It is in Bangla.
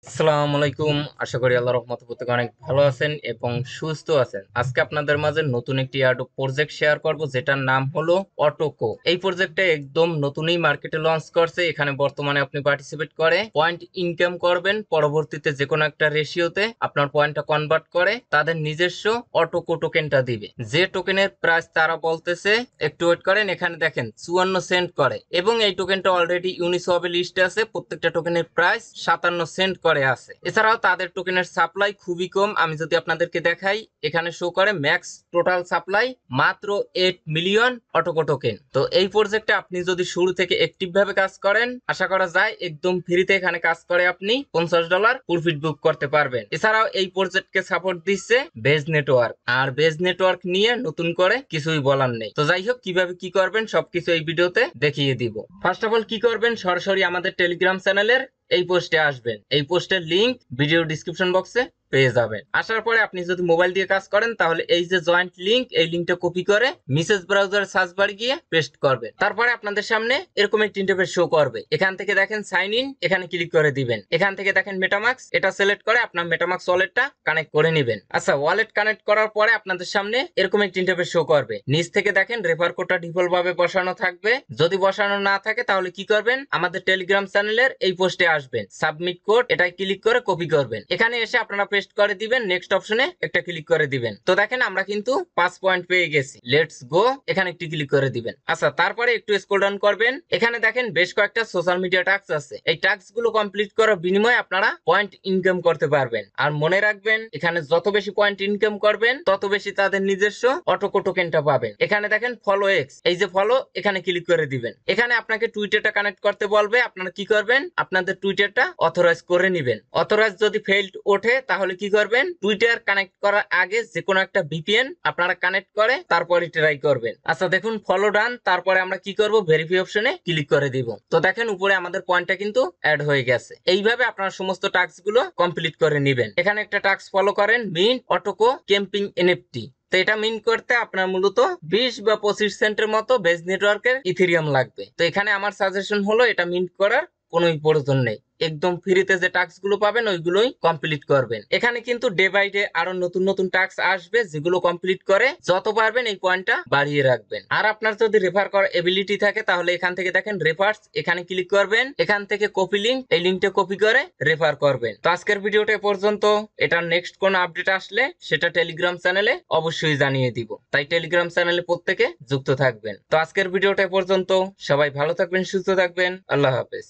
আসসালামু আলাইকুম। আশা করি আল্লাহর রহমতে প্রত্যেকে অনেক ভালো আছেন এবং সুস্থ আছেন। আজকে আপনাদের মাঝে নতুন একটি এয়ারড্রপ প্রজেক্ট শেয়ার করব, যেটার নাম হলো অটোকো। এই প্রজেক্টটা একদম নতুনই মার্কেটে লঞ্চ করছে। এখানে বর্তমানে আপনি পার্টিসিপেট করে পয়েন্ট ইনকাম করবেন, পরবর্তীতে যে কোনো একটা রেশিওতে আপনার পয়েন্টটা কনভার্ট করে তাদের নিজস্ব অটোকো টোকেনটা দিবে। যে টোকেনের প্রাইস তারা বলতেছে, একটু ওয়েট করেন, এখানে দেখেন 54 সেন্ট করে এবং এই টোকেনটা অলরেডি ইউনিসওয়াবে লিস্টে আছে। প্রত্যেকটা টোকেনের প্রাইস 57 সেন্ট করে আছে। এছাড়াও তাদের টোকেনের সাপ্লাই খুবই কম। আমি যদি আপনাদেরকে দেখাই, এখানে শো করে ম্যাক্স টোটাল সাপ্লাই মাত্র 8 মিলিয়ন অটোকো টোকেন। তো এই প্রজেক্টে আপনি যদি শুরু থেকে অ্যাক্টিভ ভাবে কাজ করেন, আশা করা যায় একদম ফ্রিতে এখানে কাজ করে আপনি $50 প্রফিট বুক করতে পারবেন। এছাড়াও এই প্রজেক্টকে সাপোর্ট দিচ্ছে বেজ নেটওয়ার্ক, আর বেজ নেটওয়ার্ক নিয়ে নতুন করে কিছুই বলার নেই। তো যাই হোক, কিভাবে কি করবেন সবকিছু এই ভিডিওতে দেখিয়ে দিব। ফার্স্ট অফ অল কি করবেন, সরাসরি আমাদের টেলিগ্রাম চ্যানেলের এই পোস্টে আসবেন। এই পোস্টের লিংক ভিডিও ডিসক্রিপশন বক্সে পেয়ে যাবেন। আসার পরে আপনি যদি মোবাইল দিয়ে কাজ করেন, তাহলে এই যে জয়েন্ট লিংক, এই লিংকটা কপি করে মেসেজ ব্রাউজার সার্চ বারে গিয়ে পেস্ট করবেন। তারপরে আপনাদের সামনে এরকম একটি ইন্টারফেস শো করবে। এখান থেকে দেখেন সাইন ইন, এখানে ক্লিক করে দিবেন। এখান থেকে দেখেন মেটামাক্স, এটা সিলেক্ট করে আপনার মেটামাক্স ওয়ালেটটা কানেক্ট করে নেবেন। আচ্ছা, ওয়ালেট কানেক্ট করার পরে আপনাদের সামনে এরকম একটি ইন্টারফেস শো করবে। নিচ থেকে দেখেন রেফার কোডটা ডিফল্ট ভাবে বসানো থাকবে। যদি বসানো না থাকে তাহলে কি করবেন, আমাদের টেলিগ্রাম চ্যানেলের এই পোস্টে আসবেন, সাবমিট কোড এটাই ক্লিক করে কপি করবেন। এখানে এসে আপনারা পেস্ট করে দিবেন, নেক্সট অপশনে একটা ক্লিক করে দিবেন। তো দেখেন আমরা কিন্তু 5 পয়েন্ট পেয়ে গেছি। লেটস গো, এখানে একটি ক্লিক করে দিবেন। আচ্ছা, তারপরে একটু স্ক্রল ডাউন করবেন। এখানে দেখেন বেশ কয়েকটা সোশ্যাল মিডিয়া টাস্ক আছে। এই টাস্ক গুলো কমপ্লিট করার বিনিময়ে আপনারা পয়েন্ট ইনকাম করতে পারবেন। আর মনে রাখবেন, এখানে যত বেশি পয়েন্ট ইনকাম করবেন তত বেশি তাদের নিজস্ব অটোকো টোকেনটা পাবেন। এখানে দেখেন ফলো এক্স, এই যে ফলো, এখানে ক্লিক করে দিবেন। এখানে আপনাকে টুইটারটা কানেক্ট করতে বলবে। আপনারা কি করবেন, আপনাদের টুইটারটা অথরাইজ করে নেবেন। অথরাইজ যদি ফেইল্ড ওঠে তাহলে কি করবেন, টুইটার কানেক্ট করার আগে যে কোনো একটা ভিপিএন আপনারা কানেক্ট করে তারপরে ট্রাই করবেন। আচ্ছা দেখুন, ফলো ডান। তারপরে আমরা কি করব, ভেরিফাই অপশনে ক্লিক করে দিব। তো দেখেন উপরে আমাদের পয়েন্টটা কিন্তু অ্যাড হয়ে গেছে। এইভাবে আপনারা সমস্ত টাস্ক গুলো কমপ্লিট করে নেবেন। এখানে একটা টাস্ক ফলো করেন, মিন্ট অটোকো ক্যাম্পিং এনএফটি। তো এটা মিন্ট করতে আপনার মূলত 20 বা 25 সেন্টের মতো বেজ নেটওয়ার্কের ইথেরিয়াম লাগবে। তো এখানে আমার সাজেশন হলো, এটা মিন্ট করার কোনোই প্রয়োজন নেই। একদম ফ্রিতে যে টাস্ক গুলো পাবেন ওইগুলোই কমপ্লিট করবেন। এখানে কিন্তু ডে বাই ডে আরো নতুন নতুন টাস্ক আসবে, যেগুলো কমপ্লিট করে যত পারবেন এই পয়েন্টটা বাড়িয়ে রাখবেন। আর আপনার যদি রেফার করার এবিলিটি থাকে তাহলে এখান থেকে দেখেন রেফার্স, এখানে ক্লিক করবেন। এখান থেকে কপি লিংক, এই লিংকটা কপি করে রেফার করবেন। তো আজকের ভিডিওটা এ পর্যন্ত। এটার নেক্সট কোন আপডেট আসলে সেটা টেলিগ্রাম চ্যানেলে অবশ্যই জানিয়ে দিব, তাই টেলিগ্রাম চ্যানেলে প্রত্যেকে যুক্ত থাকবেন। তো আজকের ভিডিওটা এ পর্যন্ত। সবাই ভালো থাকবেন, সুস্থ থাকবেন। আল্লাহ হাফেজ।